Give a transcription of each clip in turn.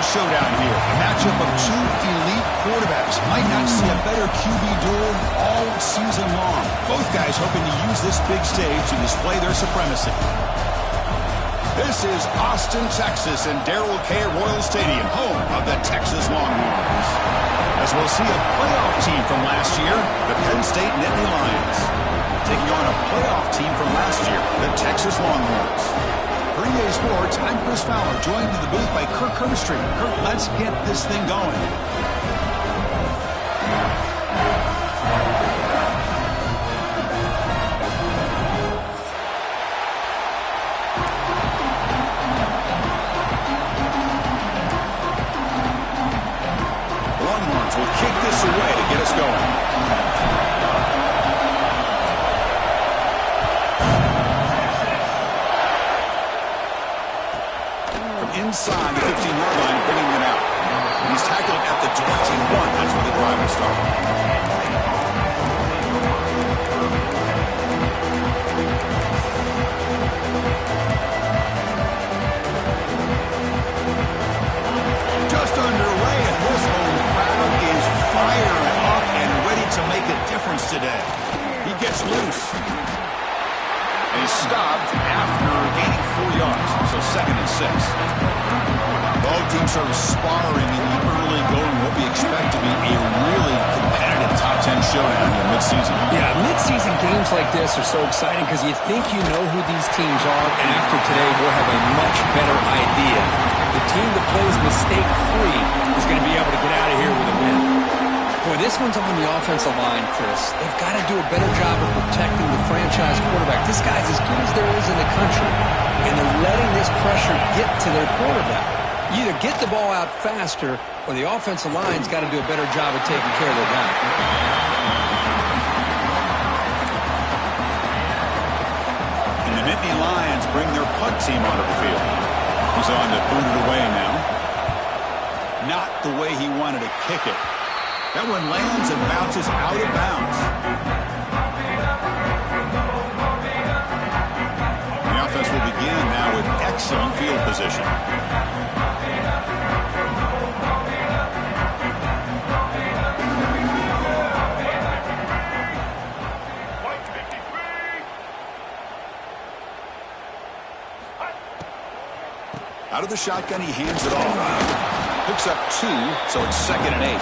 showdown here. A matchup of two elite quarterbacks. Might not see a better QB duel all season long. Both guys hoping to use this big stage to display their supremacy. This is Austin, Texas, and Darrell K. Royal Stadium, home of the Texas Longhorns. As we'll see a playoff team from last year, the Penn State Nittany Lions, taking on a playoff team from last year, the Texas Longhorns. For EA Sports, I'm Chris Fowler, joined in the booth by Kirk Herbstreit. Kirk, let's get this thing going. Will kick this away to get us going. From inside the 15-yard line, bringing it out. He's tackled at the 21. That's where the drive will start. Just underway at this home crowd is fired up and ready to make a difference today. He gets loose. And he's stopped after gaining 4 yards, so 2nd and 6. Both teams are sparring in the early going what we expect to be a really competitive top 10 showdown in midseason. Yeah, midseason games like this are so exciting because you think you know who these teams are, and after today we'll have a much better idea. The team that plays mistake-free is going to be able to get out of here with a win. Boy, this one's on the offensive line, Chris. They've got to do a better job of protecting the franchise quarterback. This guy's as good as there is in the country, and they're letting this pressure get to their quarterback. You either get the ball out faster, or the offensive line's got to do a better job of taking care of their guy. And the Nittany Lions bring their punt team onto the field. He's on to boot it away now. Not the way he wanted to kick it. That one lands and bounces out of bounds. The offense will begin now with excellent field position. Out of the shotgun, he hands it off. Picks up 2, so it's 2nd and 8.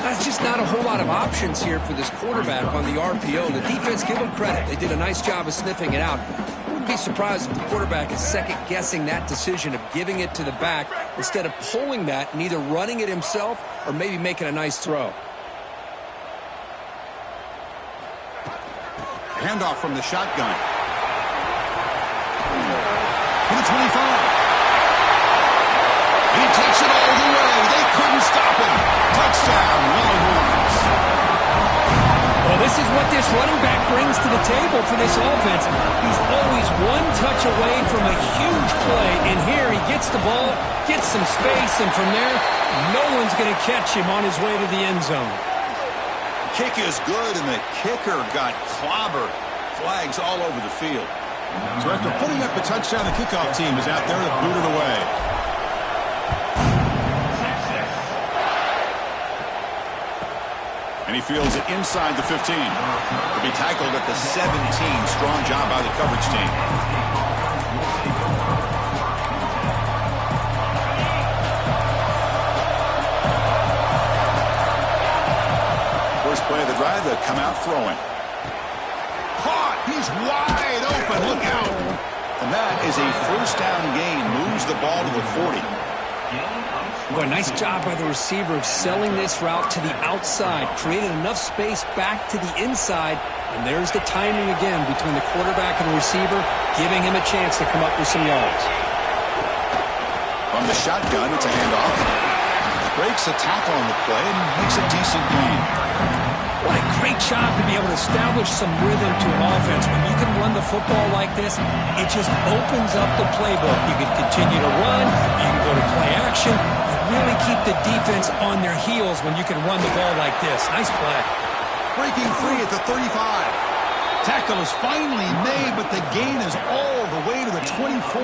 That's just not a whole lot of options here for this quarterback on the RPO. The defense, give them credit. They did a nice job of sniffing it out. I wouldn't be surprised if the quarterback is second-guessing that decision of giving it to the back instead of pulling that and either running it himself or maybe making a nice throw. Handoff from the shotgun. To the 25. He takes it all the way. They couldn't stop him. Touchdown, Longhorns. Well, this is what this running back brings to the table for this offense. He's always one touch away from a huge play, and here he gets the ball, gets some space, and from there, no one's going to catch him on his way to the end zone. Kick is good, and the kicker got clobbered. Flags all over the field. So after putting up a touchdown, the kickoff team is out there to boot it away. And he fields it inside the 15. He'll be tackled at the 17. Strong job by the coverage team. First play of the drive, they'll come out throwing. Caught! He's wide open. Look out! And that is a first down gain. Moves the ball to the 40. Boy, nice job by the receiver of selling this route to the outside. Created enough space back to the inside. And there's the timing again between the quarterback and the receiver, giving him a chance to come up with some yards. From the shotgun, it's a handoff. Breaks a tackle on the play and makes a decent gain. What a great job to be able to establish some rhythm to an offense. When you can run the football like this, it just opens up the playbook. You can continue to run. You can go to play action. You really keep the defense on their heels when you can run the ball like this. Nice play. Breaking free at the 35. Tackle is finally made, but the gain is all the way to the 24.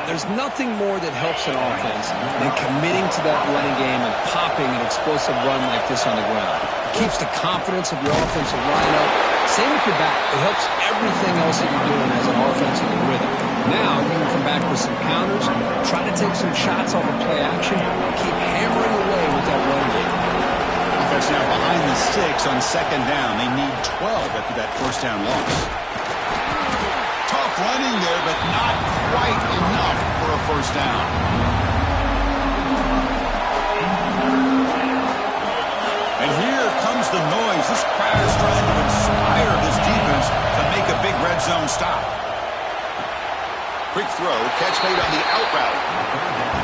There's nothing more that helps an offense than committing to that running game and popping an explosive run like this on the ground. It keeps the confidence of your offensive line up. Same with your back. It helps everything else that you're doing as an offensive rhythm. Now you can come back with some counters, try to take some shots off of play action, and keep hammering away with that run game. Offense now behind the sticks on second down. They need 12 after that first down loss. Tough running there, but not quite enough for a first down. And here comes the noise. This crowd is trying to inspire this defense to make a big red zone stop. Quick throw, catch made on the out route.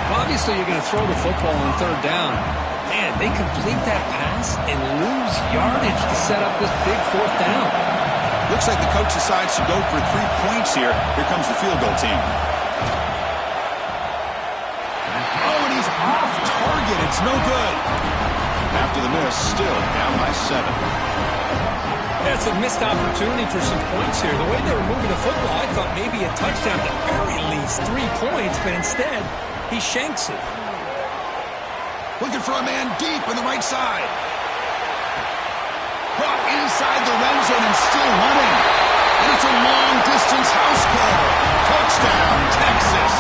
Well, obviously, you're going to throw the football on third down. Man, they complete that pass and lose yardage to set up this big fourth down. Looks like the coach decides to go for 3 points here. Here comes the field goal team. Oh, and he's off target. It's no good. After the miss, still down by 7. That's a missed opportunity for some points here. The way they were moving the football, I thought maybe a touchdown at the very least, 3 points, but instead, he shanks it. Looking for a man deep on the right side. Brought inside the red zone and still running. And it's a long-distance house call. Touchdown, Texas.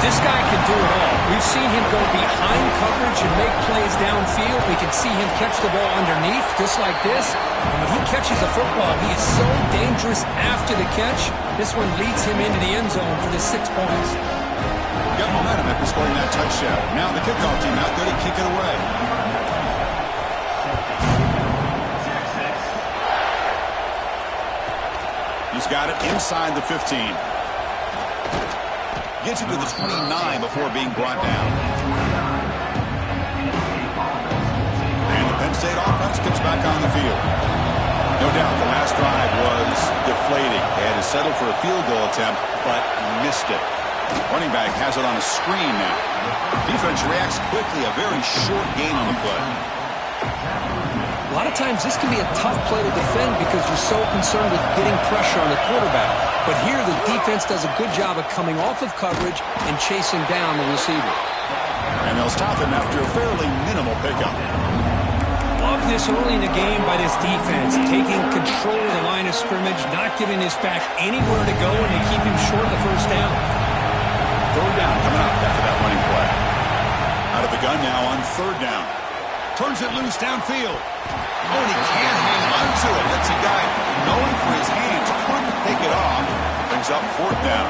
This guy can do it all. We've seen him go behind coverage and make plays downfield. We can see him catch the ball underneath, just like this. And when he catches a football, he is so dangerous after the catch. This one leads him into the end zone for the 6 points. Got momentum after scoring that touchdown. Now the kickoff team out there to kick it away. He's got it inside the 15. Gets it to the 29 before being brought down. And the Penn State offense gets back on the field. No doubt the last drive was deflating. They had to settle for a field goal attempt, but missed it. Running back has it on a screen now. Defense reacts quickly. A very short gain on the play. A lot of times this can be a tough play to defend because you're so concerned with getting pressure on the quarterback. But here the defense does a good job of coming off of coverage and chasing down the receiver. And they'll stop him after a fairly minimal pickup. Love this early in the game by this defense, taking control of the line of scrimmage, not giving his back anywhere to go, and they keep him short of the first down. Third down coming up after that running play. Out of the gun now on third down. Turns it loose downfield. Oh, and he can't hang on to it. That's a guy going for his hands. Couldn't pick it off. Brings up fourth down.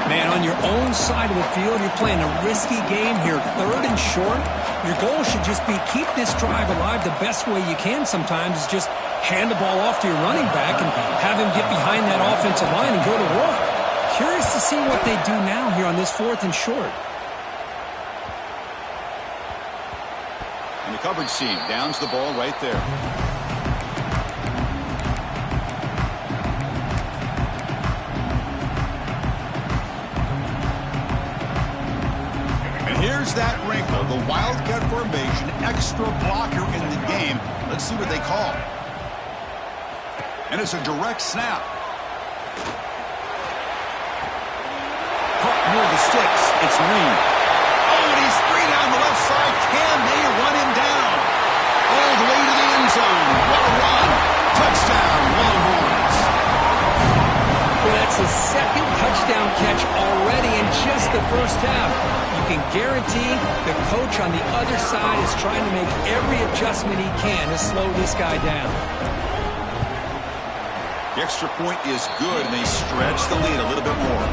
Man, on your own side of the field, you're playing a risky game here. Third and short. Your goal should just be keep this drive alive the best way you can sometimes is just hand the ball off to your running back and have him get behind that offensive line and go to work. Curious to see what they do now here on this fourth and short. And the coverage team downs the ball right there. And here's that wrinkle, the Wildcat formation, extra blocker in the game. Let's see what they call. And it's a direct snap. Caught near the sticks. It's Reed. Oh, and he's free down the left side. Can they run him down? All the way to the end zone. What a run. Touchdown, Longhorns. Well, that's the second touchdown catch already in just the first half. You can guarantee the coach on the other side is trying to make every adjustment he can to slow this guy down. The extra point is good, and they stretch the lead a little bit more.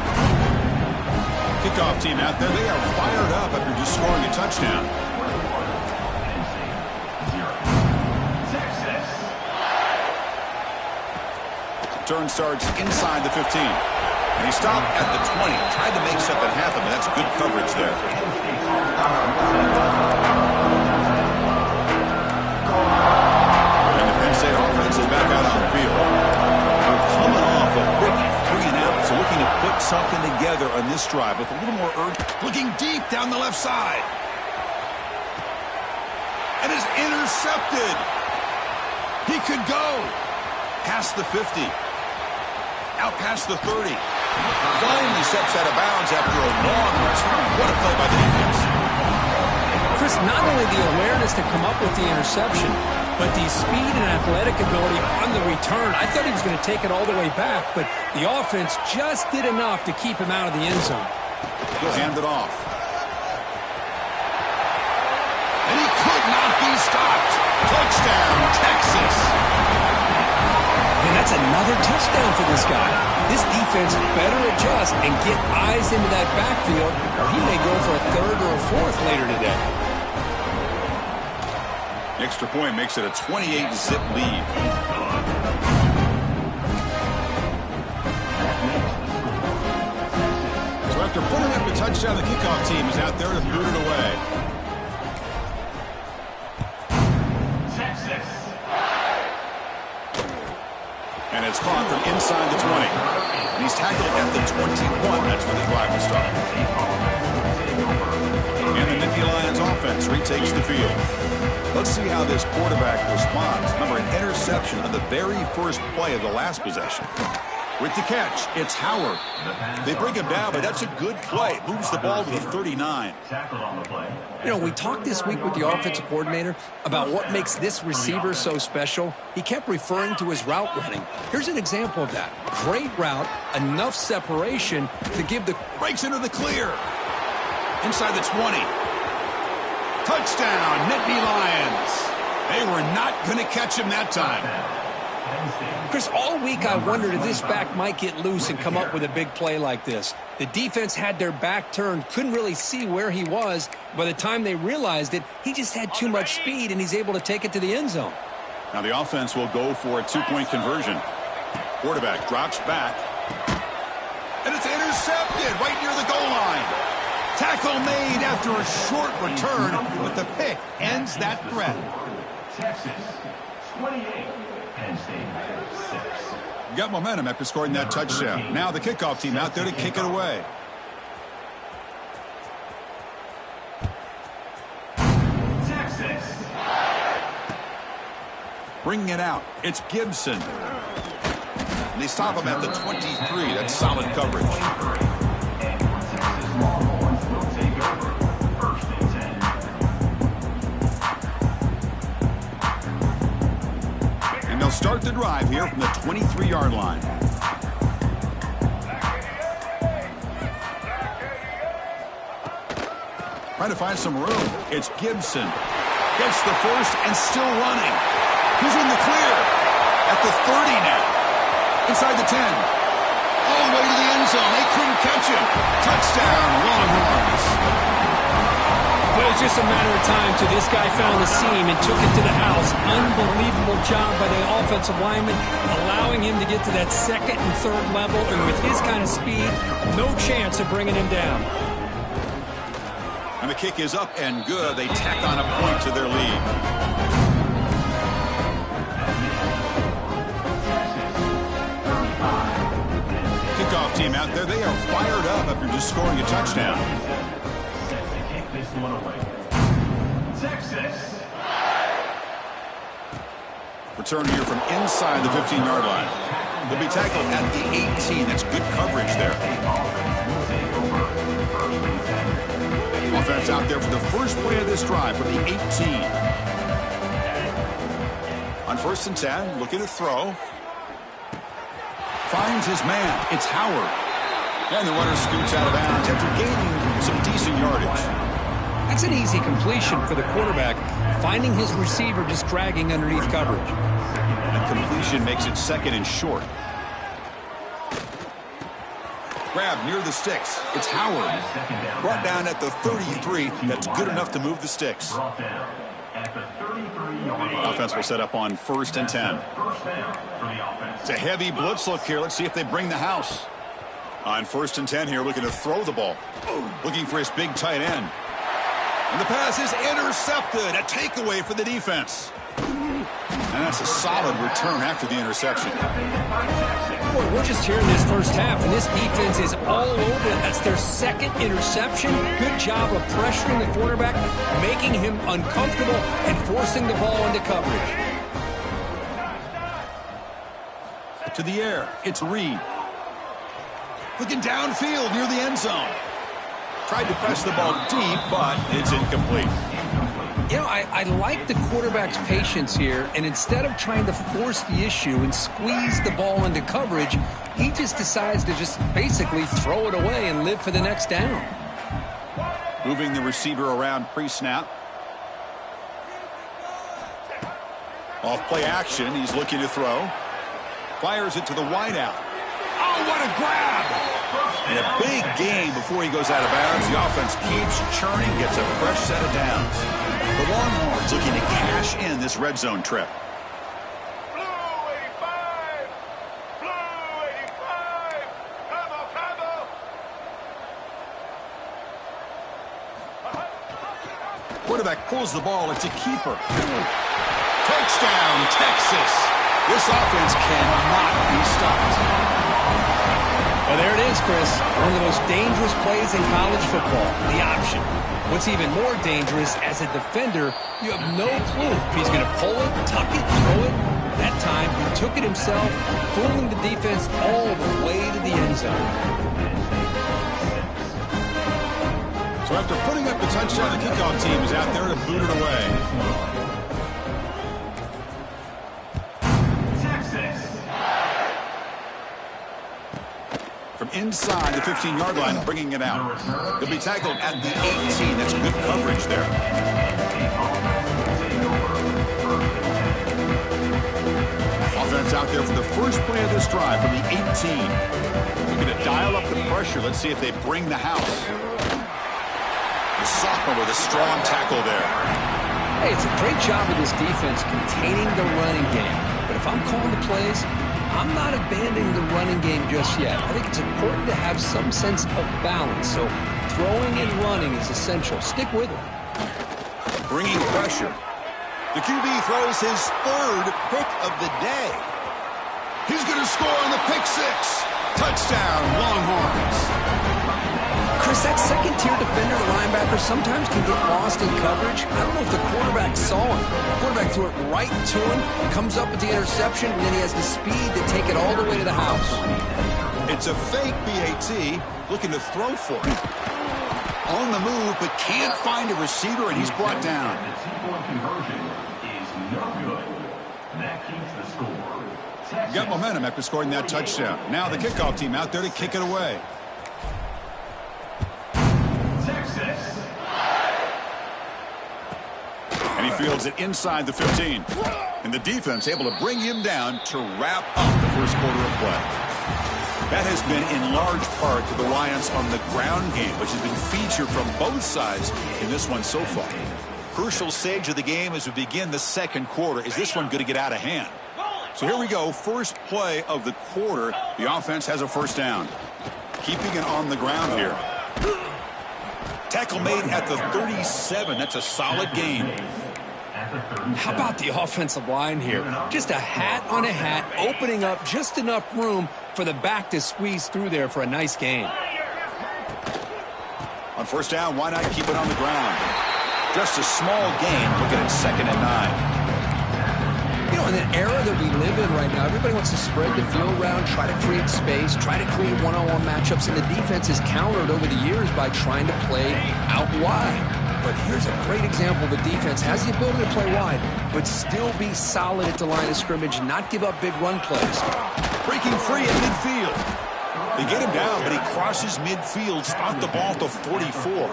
Kickoff team out there, they are fired up after just scoring a touchdown. Turn starts inside the 15. And he stopped at the 20. Tried to make something happen, but that's good coverage there. And the Penn State offense is back out on the field. They're coming off a quick 3 and out, so looking to put something together on this drive with a little more urge. Looking deep down the left side. And is intercepted. He could go past the 50. Out past the 30. Finally steps out of bounds after a long return. What a play by the defense. Chris, not only the awareness to come up with the interception, but the speed and athletic ability on the return. I thought he was going to take it all the way back, but the offense just did enough to keep him out of the end zone. He'll hand it off. And he could not be stopped. Touchdown, Texas. And that's another touchdown for this guy. This defense better adjust and get eyes into that backfield, or he may go for a third or a fourth later today. Extra point makes it a 28-zip lead. So after putting up a touchdown, the kickoff team is out there to boot it away. Texas. And it's caught from inside the 20. And he's tackled at the 21. That's where the drive will start. And the Nittany Lions offense retakes the field. Let's see how this quarterback responds. Remember, an interception on the very first play of the last possession. With the catch, it's Howard. They bring him down, but that's a good play. Moves the ball to the 39. You know, we talked this week with the offensive coordinator about what makes this receiver so special. He kept referring to his route running. Here's an example of that. Great route, enough separation to give the... Breaks into the clear. Inside the 20. Touchdown, Nittany Lions. They were not going to catch him that time. Chris, all week I wondered if this back might get loose and come up with a big play like this. The defense had their back turned, couldn't really see where he was. By the time they realized it, he just had too much speed, and he's able to take it to the end zone. Now the offense will go for a two-point conversion. Quarterback drops back. And it's intercepted right near the goal line. Tackle made after a short return, but the pick ends that threat. Texas, 28. Penn State, 6. Got momentum after scoring that touchdown. Now the kickoff team out there to kick it away. Texas. Bringing it out. It's Gibson. And they stop him at the 23. That's solid coverage. They'll start the drive here from the 23-yard line. Trying to find some room. It's Gibson. Gets the first and still running. He's in the clear at the 30 now. Inside the 10. All the way to the end zone. They couldn't catch him. Touchdown, Longhorns. But it was just a matter of time till this guy found the seam and took it to the house. Unbelievable job by the offensive lineman, allowing him to get to that second and third level. And with his kind of speed, no chance of bringing him down. And the kick is up and good. They tack on a point to their lead. Kickoff team out there. They are fired up after just scoring a touchdown. Texas. Return here from inside the 15-yard line. They'll be tackled at the 18. That's good coverage there. Offense out there for the first play of this drive from the 18. On 1st and 10, looking to throw. Finds his man. It's Howard. And the runner scoots out of bounds after gaining some decent yardage. That's an easy completion for the quarterback, finding his receiver just dragging underneath coverage. And completion makes it second and short. Grab near the sticks. It's Howard. Brought down at the 33. That's good enough to move the sticks. Offense will set up on 1st and 10. It's a heavy blitz look here. Let's see if they bring the house. On 1st and 10 here, looking to throw the ball. Looking for his big tight end. And the pass is intercepted. A takeaway for the defense. And that's a solid return after the interception. Boy, we're just here in this first half, and this defense is all over it. That's their second interception. Good job of pressuring the quarterback, making him uncomfortable, and forcing the ball into coverage. To the air, it's Reed. Looking downfield near the end zone. Tried to press the ball deep, but it's incomplete. You know, I like the quarterback's patience here, and instead of trying to force the issue and squeeze the ball into coverage, he just decides to just basically throw it away and live for the next down. Moving the receiver around pre-snap. Off play action, he's looking to throw. Fires it to the wideout. Oh, what a grab! And a big gain before he goes out of bounds. The offense keeps churning, gets a fresh set of downs. The Longhorns looking to cash in this red zone trip. Blue 85! Blue 85! Cabo! Quarterback pulls the ball. It's a keeper. Touchdown, Texas. This offense cannot be stopped. Well, there it is, Chris. One of the most dangerous plays in college football, the option. What's even more dangerous, as a defender, you have no clue if he's going to pull it, tuck it, throw it. That time, he took it himself, fooling the defense all the way to the end zone. So after putting up the touchdown, the kickoff team is out there to boot it away. From inside the 15-yard line, bringing it out. He'll be tackled at the 18. That's good coverage there. Offense out there for the first play of this drive from the 18. Looking to dial up the pressure. Let's see if they bring the house. The sophomore with a strong tackle there. Hey, it's a great job of this defense containing the running game. But if I'm calling the plays, I'm not abandoning the running game just yet. I think it's important to have some sense of balance. So throwing and running is essential. Stick with it. Bringing pressure. The QB throws his third pick of the day. He's going to score on the pick six. Touchdown, Longhorns. Chris, that second-tier defender, the linebacker, sometimes can get lost in coverage. I don't know if the quarterback saw him. The quarterback threw it right to him, comes up with the interception, and then he has the speed to take it all the way to the house. It's a fake BAT, looking to throw for it. On the move, but can't find a receiver, and he's brought down. The two-point conversion is no good. That keeps the score. Texas. Got momentum after scoring that touchdown. Now the kickoff team out there to kick it away. And he fields it inside the 15. And the defense able to bring him down to wrap up the first quarter of play. That has been in large part to the reliance on the ground game, which has been featured from both sides in this one so far. Crucial stage of the game as we begin the second quarter. Is this one going to get out of hand? So here we go. First play of the quarter. The offense has a first down. Keeping it on the ground here. Tackle made at the 37. That's a solid gain. How about the offensive line here? Just a hat on a hat, opening up just enough room for the back to squeeze through there for a nice gain. On first down, why not keep it on the ground? Just a small gain, looking at 2nd and 9. You know, in the era that we live in right now, everybody wants to spread the field around, try to create space, try to create one-on-one matchups, and the defense is countered over the years by trying to play out wide. But here's a great example. The defense has the ability to play wide, but still be solid at the line of scrimmage, not give up big run plays. Breaking free at midfield. They get him down, but he crosses midfield, stopped the ball to 44.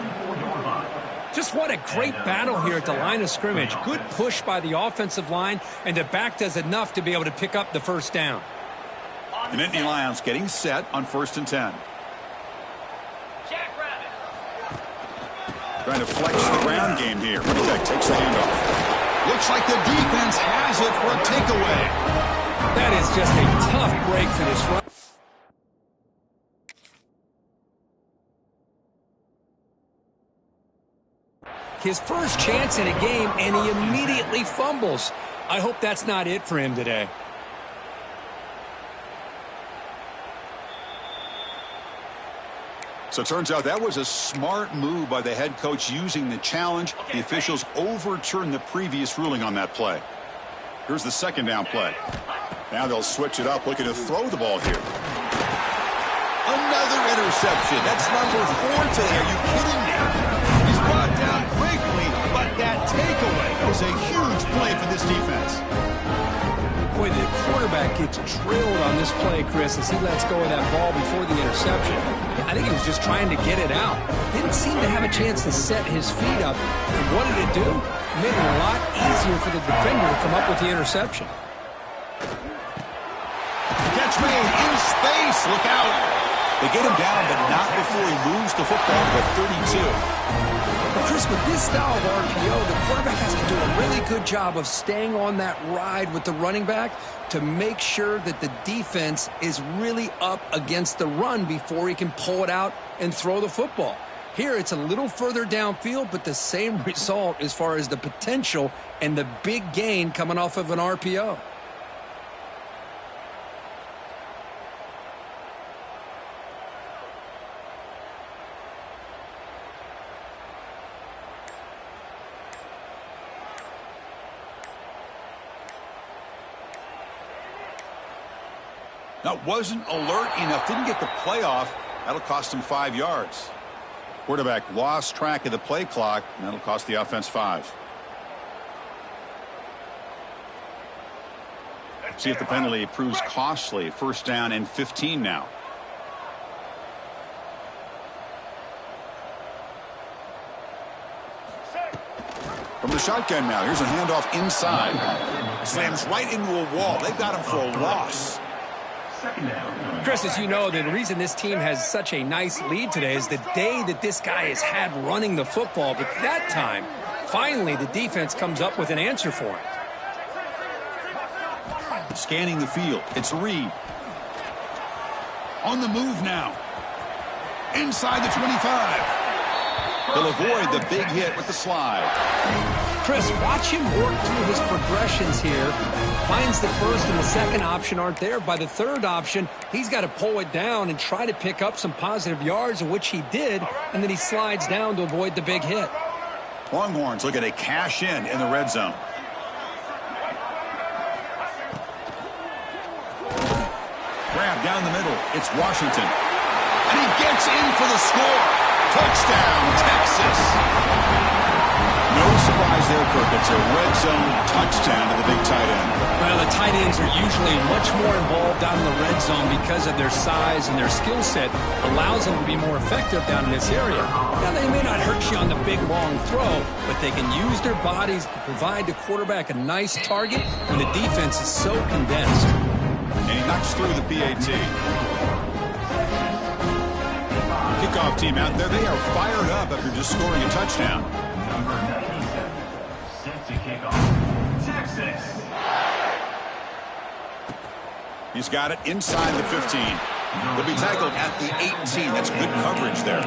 Just what a great battle here at the line of scrimmage. Good push by the offensive line, and the back does enough to be able to pick up the first down. The Nittany Lions getting set on 1st and 10. Trying to flex the ground game here. Running back takes the handoff. Looks like the defense has it for a takeaway. That is just a tough break for this run. His first chance in a game, and he immediately fumbles. I hope that's not it for him today. So it turns out that was a smart move by the head coach using the challenge. The officials overturned the previous ruling on that play. Here's the 2nd down play. Now they'll switch it up, looking to throw the ball here. Another interception. That's number 4 today. Are you kidding me? He's brought down quickly, but that takeaway is a huge play for this defense. Boy, the quarterback gets drilled on this play, Chris, as he lets go of that ball before the interception. I think he was just trying to get it out. Didn't seem to have a chance to set his feet up. And what did it do? It made it a lot easier for the defender to come up with the interception. Catch made in space. Look out. They get him down, but not before he moves the football to the 32. But Chris, with this style of RPO, the quarterback has to do a really good job of staying on that ride with the running back to make sure that the defense is really up against the run before he can pull it out and throw the football. Here, it's a little further downfield, but the same result as far as the potential and the big gain coming off of an RPO. That wasn't alert enough. Didn't get the play off. That'll cost him 5 yards. Quarterback lost track of the play clock, and that'll cost the offense 5. See if the penalty proves costly. First down and 15 now. From the shotgun now. Here's a handoff inside. Slams right into a wall. They've got him for a loss. Chris, as you know, the reason this team has such a nice lead today is the day that this guy has had running the football. But that time, finally, the defense comes up with an answer for him. Scanning the field. It's Reed. On the move now. Inside the 25. He'll avoid the big hit with the slide. Chris, watch him work through his progressions here. Finds the first and the second option aren't there. By the third option, he's got to pull it down and try to pick up some positive yards, which he did, and then he slides down to avoid the big hit. Longhorns look at a cash in the red zone. Grab down the middle. It's Washington. And he gets in for the score. Touchdown, Texas. No surprise there, Kirk. It's a red zone touchdown to the big tight end. Well, the tight ends are usually much more involved down in the red zone because of their size and their skill set allows them to be more effective down in this area. Now, they may not hurt you on the big, long throw, but they can use their bodies to provide the quarterback a nice target when the defense is so condensed. And he knocks through the PAT. Kickoff team out there. They are fired up after just scoring a touchdown. Number 97, set to kick off, Texas. He's got it inside the 15. He'll be tackled at the 18. That's good coverage there.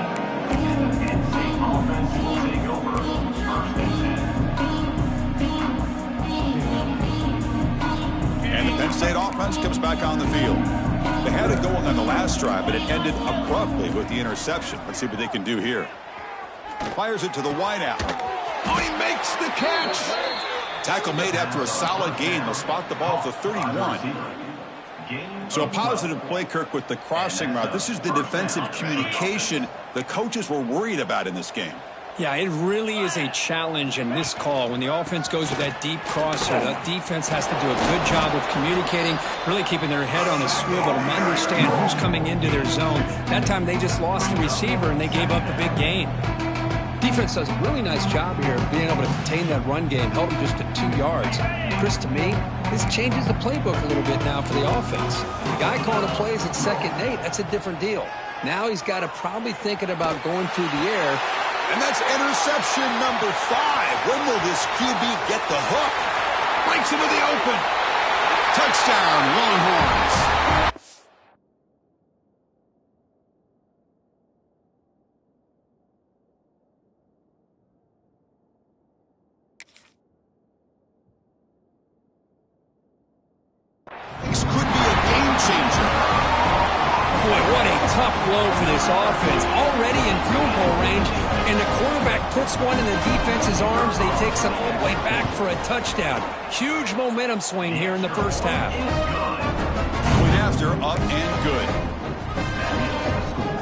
And the Penn State offense comes back on the field. They had it going on the last drive, but it ended abruptly with the interception. Let's see what they can do here. Fires it to the wideout. Oh, he makes the catch. Tackle made after a solid gain. They'll spot the ball at the 31. So a positive play, Kirk, with the crossing route. This is the defensive communication the coaches were worried about in this game. Yeah, it really is a challenge in this call. When the offense goes with that deep crosser, the defense has to do a good job of communicating, really keeping their head on a swivel and understand who's coming into their zone. That time they just lost the receiver and they gave up a big gain. Defense does a really nice job here of being able to contain that run game, held them just to 2 yards. Chris, to me, this changes the playbook a little bit now for the offense. The guy calling the plays at 2nd and 8, that's a different deal. Now he's got to probably thinking about going through the air. And that's interception number 5. When will this QB get the hook? Breaks into the open. Touchdown, Longhorns. This could be a game changer. Boy, what a tough blow for this offense. Already in field goal range, and the quarterback puts one in the defense's arms. They takes it all the way back for a touchdown. Huge momentum swing here in the first half. Point after, up and good.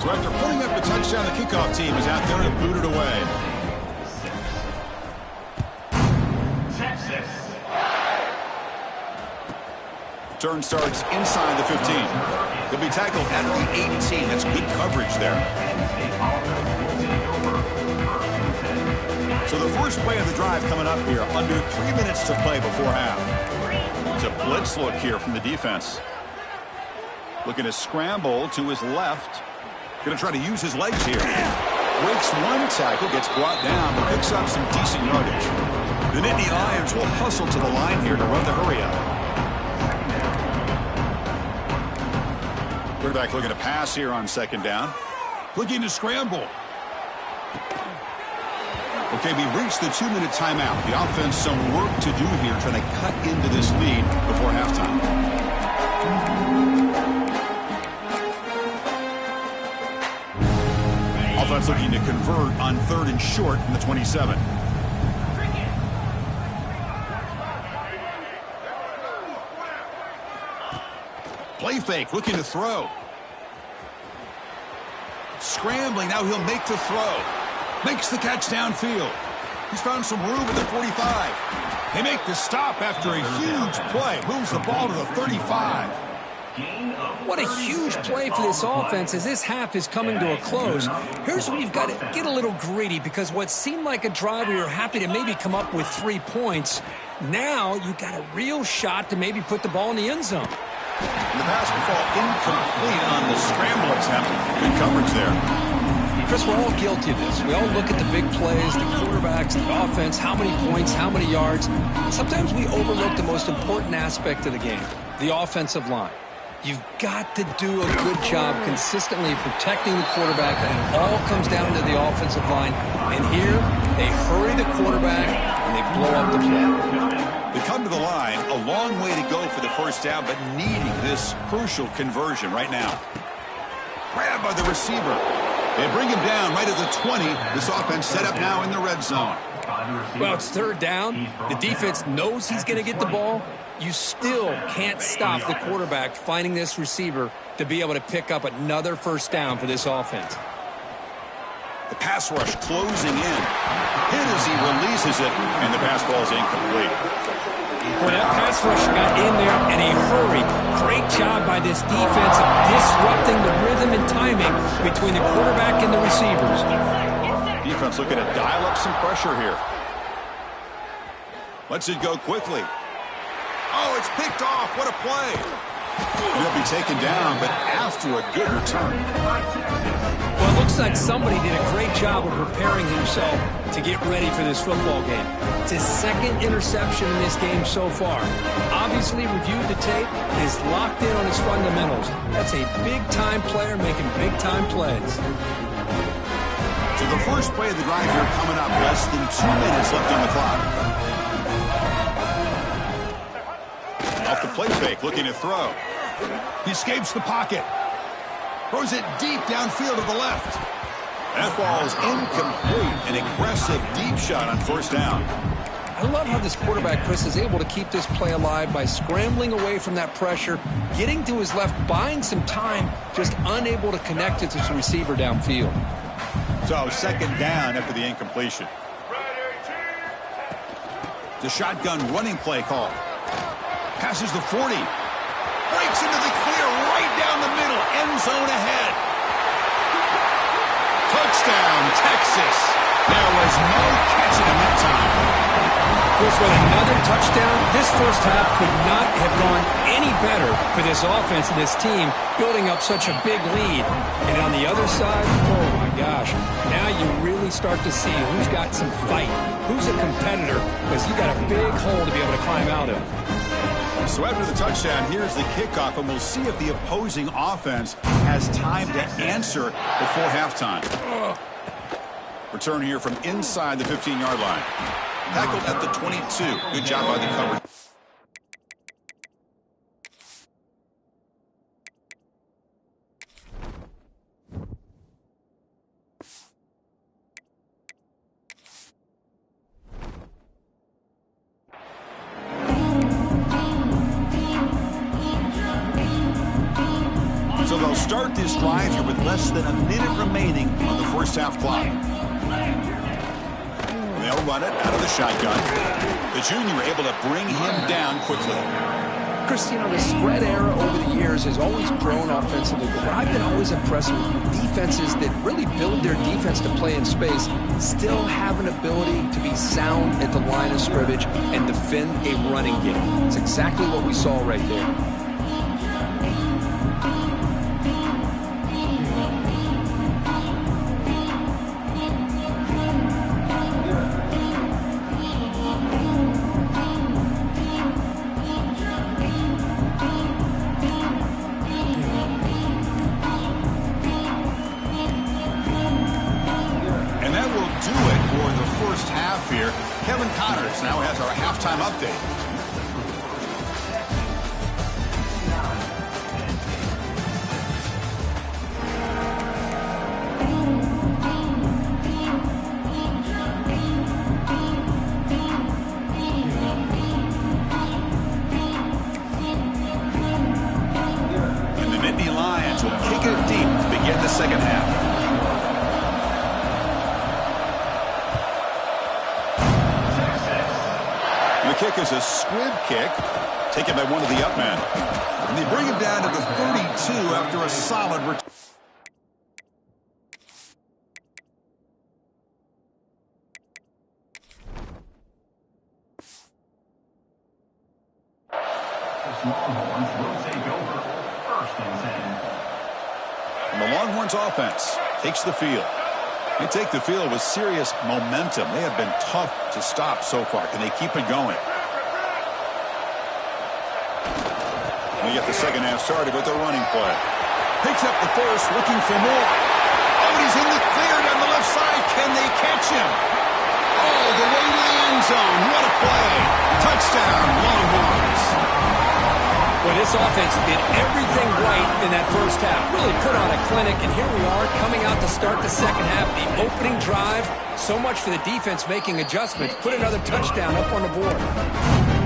So after putting up the touchdown, the kickoff team is out there to boot it away. Texas. Turn starts inside the 15. He'll be tackled at the 18. That's good coverage there. So the first play of the drive coming up here. Under 3 minutes to play before half. It's a blitz look here from the defense. Looking to scramble to his left. Going to try to use his legs here. Breaks one tackle, gets brought down, but picks up some decent yardage. The Nittany Lions will hustle to the line here to run the hurry up. Quarterback looking to pass here on second down. Looking to scramble. Okay, we reached the 2-minute timeout. The offense some work to do here, trying to cut into this lead before halftime. Offense looking to convert on 3rd and short from the 27. Play fake, looking to throw. Scrambling, now he'll make the throw. Makes the catch downfield. He's found some room at the 45. They make the stop after a huge play. Moves the ball to the 35. What a huge play for this offense as this half is coming to a close. Here's where you've got to get a little greedy, because what seemed like a drive where you're happy to maybe come up with 3 points, now you've got a real shot to maybe put the ball in the end zone. And the pass will fall incomplete on the scramble attempt. Good coverage there. Chris, we're all guilty of this. We all look at the big plays, the quarterbacks, the offense, how many points, how many yards. Sometimes we overlook the most important aspect of the game, the offensive line. You've got to do a good job consistently protecting the quarterback, and it all comes down to the offensive line. And here, they hurry the quarterback, and they blow up the play. They come to the line, a long way to go for the first down, but needing this crucial conversion right now. Grabbed by the receiver. They bring him down right at the 20. This offense set up now in the red zone. Well, it's 3rd down. The defense knows he's going to get the ball. You still can't stop the quarterback finding this receiver to be able to pick up another first down for this offense. The pass rush closing in. Hit as he releases it, and the pass ball is incomplete. Well, that pass rush got in there in a hurry. Great job by this defense of disrupting the rhythm and timing between the quarterback and the receivers. Defense looking to dial up some pressure here. Lets it go quickly. Oh, it's picked off. What a play. He'll be taken down, but after a good return. Well, it looks like somebody did a great job of preparing himself to get ready for this football game. It's his 2nd interception in this game so far. Obviously reviewed the tape, is locked in on his fundamentals. That's a big-time player making big-time plays. So the first play of the drive here coming up. Less than 2 minutes left on the clock. Off the play fake, looking to throw. He escapes the pocket. Throws it deep downfield to the left. That ball is incomplete. An aggressive deep shot on first down. I love how this quarterback, Chris, is able to keep this play alive by scrambling away from that pressure, getting to his left, buying some time, just unable to connect it to his receiver downfield. So second down after the incompletion. The shotgun running play call. Passes the 40. Breaks into the clear right down the middle. End zone ahead. Touchdown, Texas. There was no catching him that time. With another touchdown, this first half could not have gone any better for this offense and this team, building up such a big lead. And on the other side, oh my gosh, now you really start to see who's got some fight, who's a competitor, because you got a big hole to be able to climb out of. So after the touchdown, here's the kickoff, and we'll see if the opposing offense has time to answer before halftime. Return here from inside the 15-yard line. Tackled at the 22. Good job by the coverage. start this drive here with less than a minute remaining on the first half clock. They'll run it out of the shotgun. The junior able to bring him down quickly. Chris, the spread era over the years has always grown offensively, but what I've been always impressed with defenses that really build their defense to play in space still have an ability to be sound at the line of scrimmage and defend a running game. It's exactly what we saw right there. Now has our halftime update. And the Nittany Lions will kick it deep to begin the second half. The kick is a squib kick, taken by one of the up men. And they bring him down to the 32 after a solid return. Longhorns will take over. First and 10. And the Longhorns offense takes the field. They take the field with serious momentum. They have been tough to stop so far. Can they keep it going? We get the second half started with a running play. Picks up the first, looking for more. Oh, he's in the clear down the left side. Can they catch him? Oh, the way to the end zone. What a play. Touchdown, Longhorns. Well, this offense did everything right in that first half. Really put on a clinic, and here we are coming out to start the second half. The opening drive, so much for the defense making adjustments. Put another touchdown up on the board.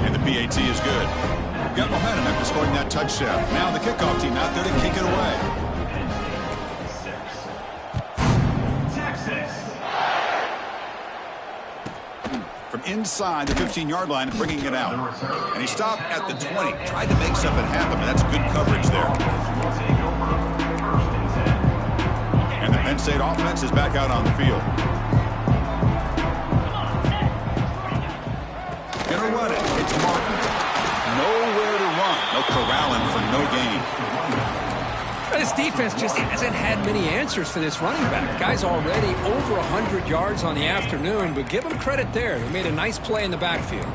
And the PAT is good. Got momentum after scoring that touchdown. Now the kickoff team out there to kick it away. Texas. From inside the 15-yard line, bringing it out. And he stopped at the 20. Tried to make something happen, but that's good coverage there. And the Penn State offense is back out on the field. Gonna run it. It's Martin. Nowhere to run. No corralling for no gain. This defense just hasn't had many answers for this running back. Guy's already over 100 yards on the afternoon, but give him credit there. They made a nice play in the backfield.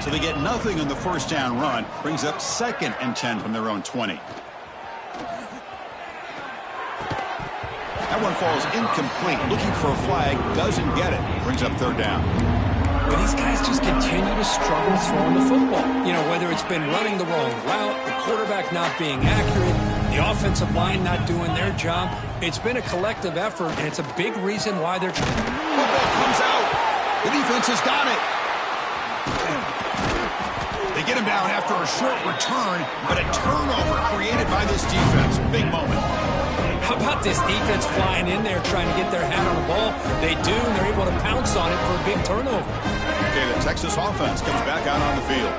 So they get nothing on the first down run. Brings up 2nd and 10 from their own 20. That one falls incomplete. Looking for a flag. Doesn't get it. Brings up 3rd down. But these guys just continue to struggle throwing the football. Whether it's been running the wrong route, the quarterback not being accurate, the offensive line not doing their job. It's been a collective effort, and it's a big reason why they're trying. Football comes out. The defense has got it. They get him down after a short return, but a turnover created by this defense. Big moment. How about this defense flying in there trying to get their hand on the ball? They do, and they're able to pounce on it for a big turnover. Okay, the Texas offense comes back out on the field.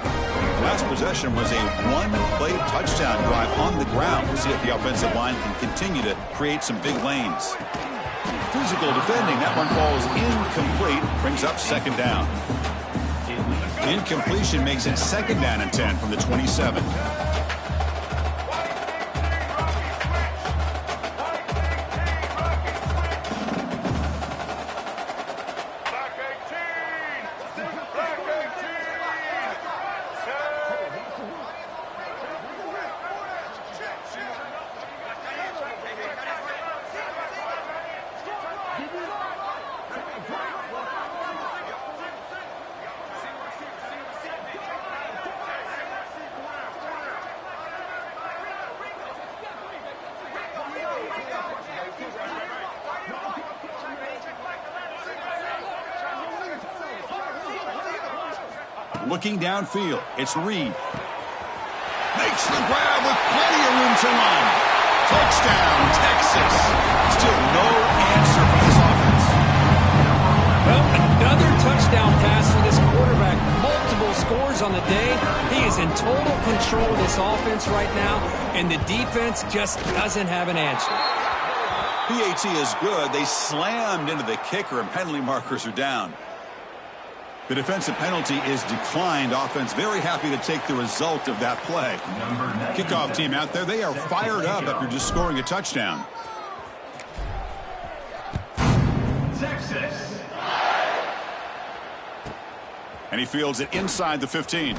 The last possession was a one-play touchdown drive on the ground. We'll see if the offensive line can continue to create some big lanes. Physical defending. That one falls incomplete. Brings up 2nd down. Incompletion makes it 2nd down and 10 from the 27. Looking downfield, it's Reed. Makes the grab with plenty of room to run. Touchdown, Texas. Still no answer for this offense. Well, another touchdown pass for this quarterback. Multiple scores on the day. He is in total control of this offense right now, and the defense just doesn't have an answer. PAT is good. They slammed into the kicker, and penalty markers are down. The defensive penalty is declined. Offense very happy to take the result of that play. Kickoff team out there, they are fired up after just scoring a touchdown. Texas. And he fields it inside the 15.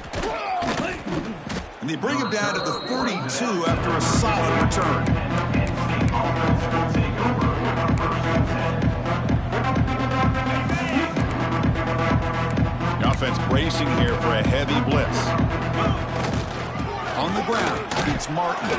And they bring him down to the 42 after a solid return. Offense bracing here for a heavy blitz. On the ground, it's Martin.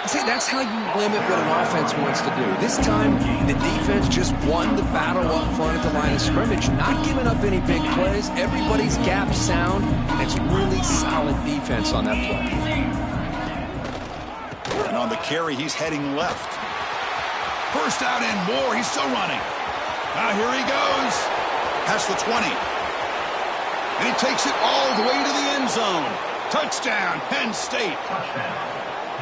See, that's how you limit what an offense wants to do. This time, the defense just won the battle up front at the line of scrimmage, not giving up any big plays. Everybody's gap sound. It's really solid defense on that play. And on the carry, he's heading left. First down and more. He's still running. Now here he goes. Past the 20. And he takes it all the way to the end zone. Touchdown, Penn State.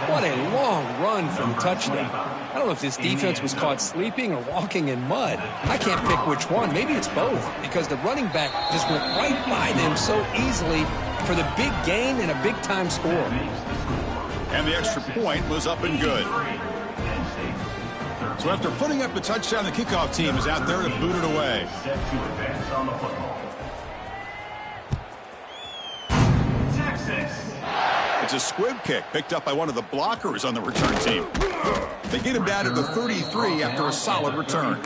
What a long run for the touchdown. I don't know if this defense was caught sleeping or walking in mud. I can't pick which one. Maybe it's both, because the running back just went right by them so easily for the big gain and a big-time score. And the extra point was up and good. So after putting up the touchdown, the kickoff team is out there to boot it away. It's a squib kick picked up by one of the blockers on the return team. They get him down to the 33 after a solid return.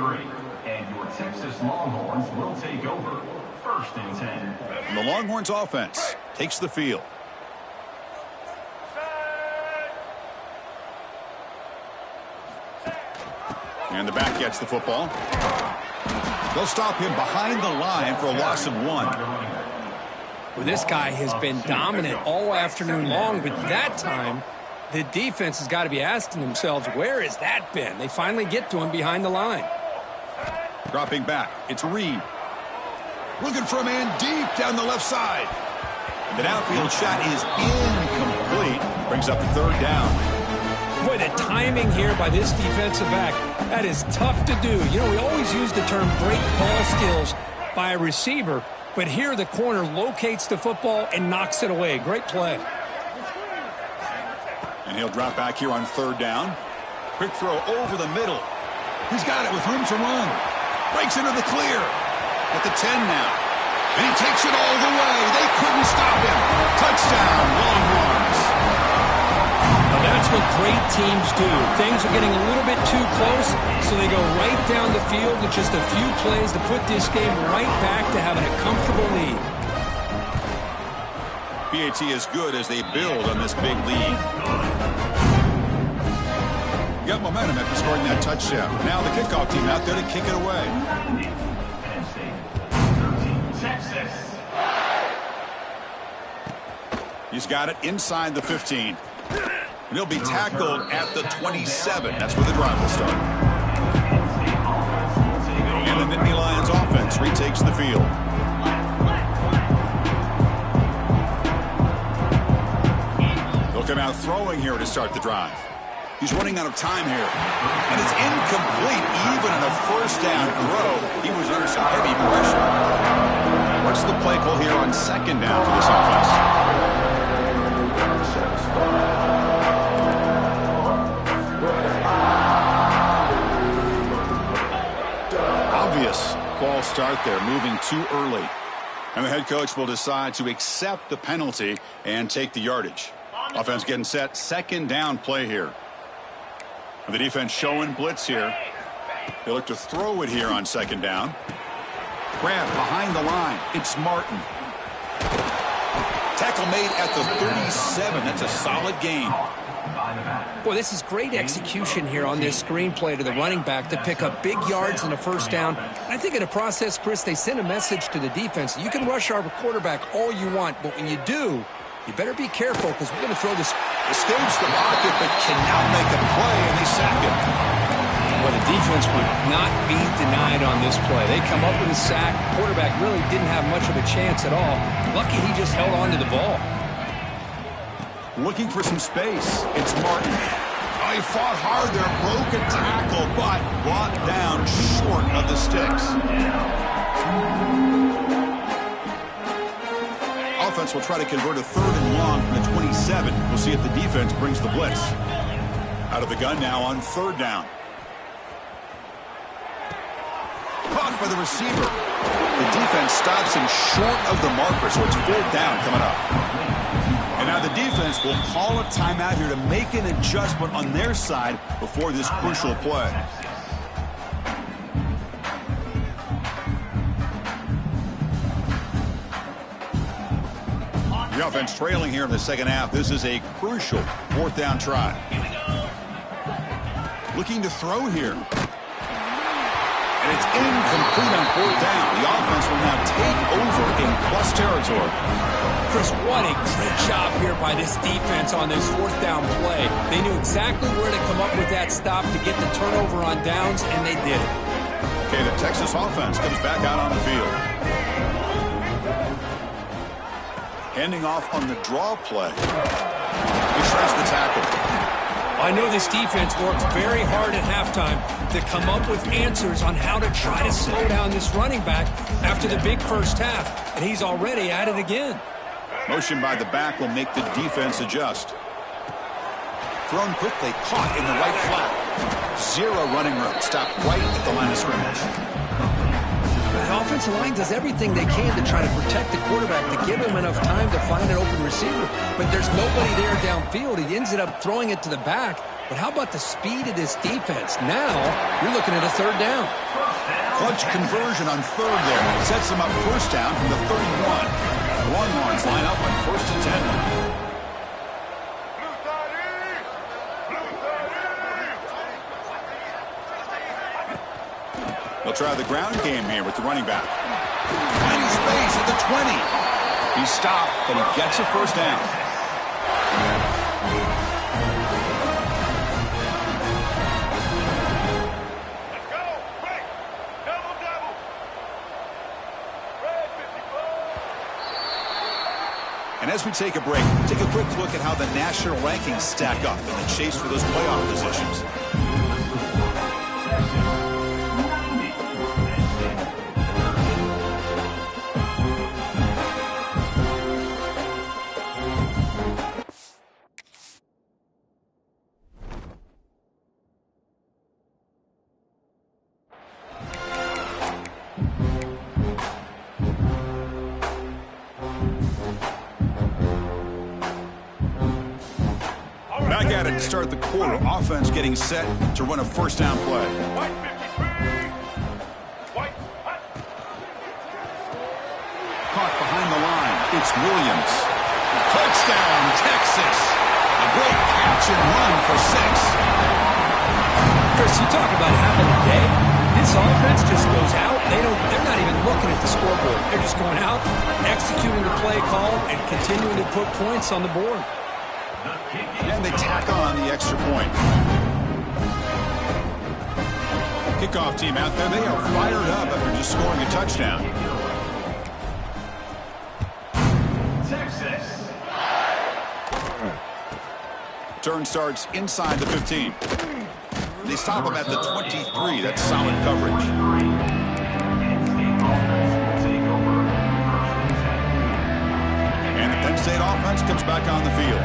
And your Texas Longhorns will take over. 1st and 10. And the Longhorns offense takes the field. And the back gets the football. They'll stop him behind the line for a loss of 1. Well, this guy has been dominant all afternoon long, but that time, the defense has got to be asking themselves, where has that been? They finally get to him behind the line. Dropping back, it's Reed. Looking for a man deep down the left side. The downfield shot is incomplete. Brings up the 3rd down. Boy, the timing here by this defensive back, that is tough to do. You know, we always use the term great ball skills by a receiver, but here the corner locates the football and knocks it away. Great play. And he'll drop back here on 3rd down. Quick throw over the middle. He's got it with room to run. Breaks into the clear. At the 10 now. And he takes it all the way. They couldn't stop him. Touchdown, Longhorns. Now that's what great teams do. Things are getting a little bit too close, so they go right down the field with just a few plays to put this game right back to having a comfortable lead. PAT is good as they build on this big lead. Got momentum after scoring that touchdown. Now the kickoff team out there to kick it away. Texas. He's got it inside the 15. And he'll be tackled at the 27. That's where the drive will start. And the Nittany Lions offense retakes the field. They'll come out throwing here to start the drive. He's running out of time here. And it's incomplete. Even on a 1st down throw, he was under some heavy pressure. What's the play call here on 2nd down for this offense? Obvious false start there, moving too early. And the head coach will decide to accept the penalty and take the yardage. Offense getting set, 2nd down play here. And the defense showing blitz here. They look to throw it here on 2nd down. Grab behind the line. It's Martin. Tackle made at the 37. That's a solid gain. Boy, this is great execution here on this screenplay to the running back to pick up big yards in the 1st down. I think in the process, Chris, they send a message to the defense. You can rush our quarterback all you want, but when you do, you better be careful because we're going to throw this Escapes the pocket, but cannot make a play, and they sack him. Well, the defense would not be denied on this play. They come up with a sack. Quarterback really didn't have much of a chance at all. Lucky he just held on to the ball. Looking for some space. It's Martin. Oh, he fought hard there. Broke a tackle, but brought down short of the sticks. Offense will try to convert a 3rd and long from the 27. We'll see if the defense brings the blitz. Out of the gun now on 3rd down. Caught by the receiver. The defense stops him short of the marker, so it's 4th down coming up. And now the defense will call a timeout here to make an adjustment on their side before this crucial play. The offense trailing here in the 2nd half. This is a crucial 4th down try. Looking to throw here. And it's incomplete on 4th down. The offense will now take over in plus territory. Chris, what a great job here by this defense on this 4th down play. They knew exactly where to come up with that stop to get the turnover on downs, and they did it. Okay, the Texas offense comes back out on the field. Handing off on the draw play. He shreds the tackle. I know this defense works very hard at halftime to come up with answers on how to try to slow down this running back after the big first half, and he's already at it again. Motion by the back will make the defense adjust. Thrown quickly, caught in the right flat. 0 running room, stopped right at the line of scrimmage. The offensive line does everything they can to try to protect the quarterback, to give him enough time to find an open receiver. But there's nobody there downfield. He ends up throwing it to the back. But how about the speed of this defense? Now, you're looking at a 3rd down. Clutch conversion on 3rd there. Sets him up 1st down from the 31. Longhorns line up on 1st and 10. They'll try the ground game here with the running back. Finding space at the 20. He's stopped, but he gets a 1st down. Let's go. Quick. Double, double. Red 54. And as we take a break, take a quick look at how the national rankings stack up in the chase for those playoff positions. Back at it to start the quarter. Offense getting set to run a 1st down play. White 53. White. Hot. Caught behind the line. It's Williams. Touchdown, Texas. A great catch and run for 6. Chris, you talk about having a day. This offense just goes out. They're not even looking at the scoreboard. They're just going out, executing the play call, and continuing to put points on the board. And they tack on the extra point. Kickoff team out there. They are fired up after just scoring a touchdown. Texas. Turn starts inside the 15. They stop him at the 23. That's solid coverage. And the Penn State offense comes back on the field.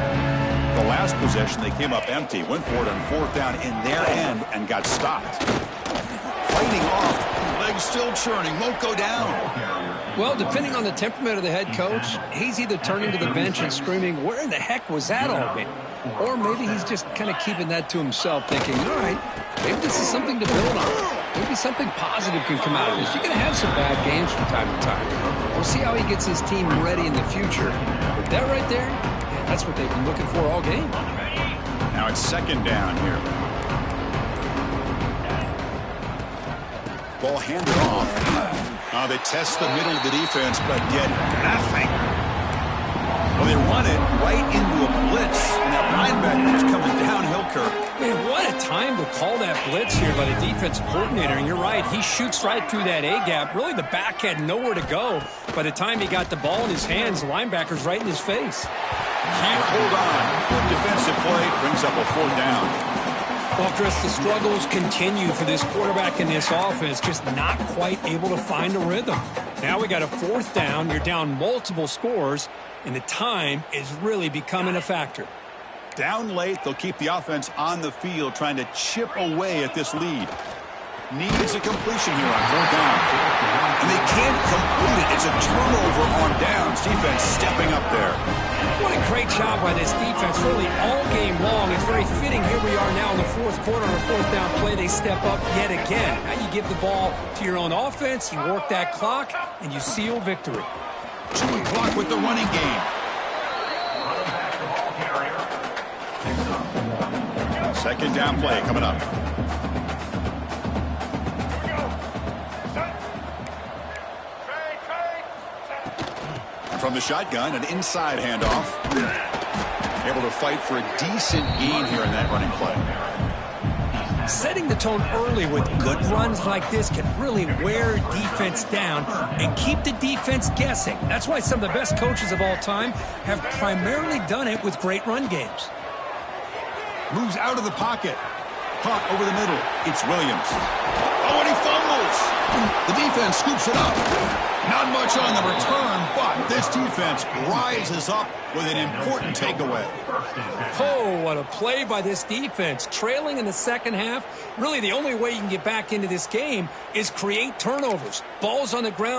The last possession, they came up empty, went for it on 4th down in their end and got stopped. Fighting off, legs still churning, won't go down. Well, depending on the temperament of the head coach, he's either turning to the bench and screaming, where in the heck was that all game? Or maybe he's just kind of keeping that to himself, thinking, all right, maybe this is something to build on. Maybe something positive can come out of this. You're going to have some bad games from time to time. We'll see how he gets his team ready in the future. But that right there, yeah, that's what they've been looking for all game. Now it's 2nd down here. Ball handed off. They test the middle of the defense, but get nothing. Well, they run it right into a blitz, and that linebacker is coming downhill, Kirk. Man, what a time to call that blitz here by the defensive coordinator. And you're right, he shoots right through that A-gap. Really, the back had nowhere to go. By the time he got the ball in his hands, the linebacker's right in his face. Can't hold on. Good defensive play brings up a 4th down. Well, Chris, the struggles continue for this quarterback in this offense, just not quite able to find a rhythm. Now we got a 4th down. You're down multiple scores, and the time is really becoming a factor. Down late, they'll keep the offense on the field trying to chip away at this lead. Needs a completion here on 4th down. And they can't complete it. It's a turnover on downs. Defense stepping up there. What a great job by this defense, really all game long. It's very fitting. Here we are now in the 4th quarter on a 4th down play. They step up yet again. Now you give the ball to your own offense, you work that clock, and you seal victory. 2 o'clock with the running game. Second down play coming up. From the shotgun, an inside handoff. Able to fight for a decent gain here in that running play. Setting the tone early with good runs like this can really wear defense down and keep the defense guessing. That's why some of the best coaches of all time have primarily done it with great run games. Moves out of the pocket. Caught over the middle. It's Williams. Oh, and he fumbles. The defense scoops it up. Not much on the return, but this defense rises up with an important takeaway. Oh, what a play by this defense. Trailing in the second half. Really, the only way you can get back into this game is create turnovers. Balls on the ground.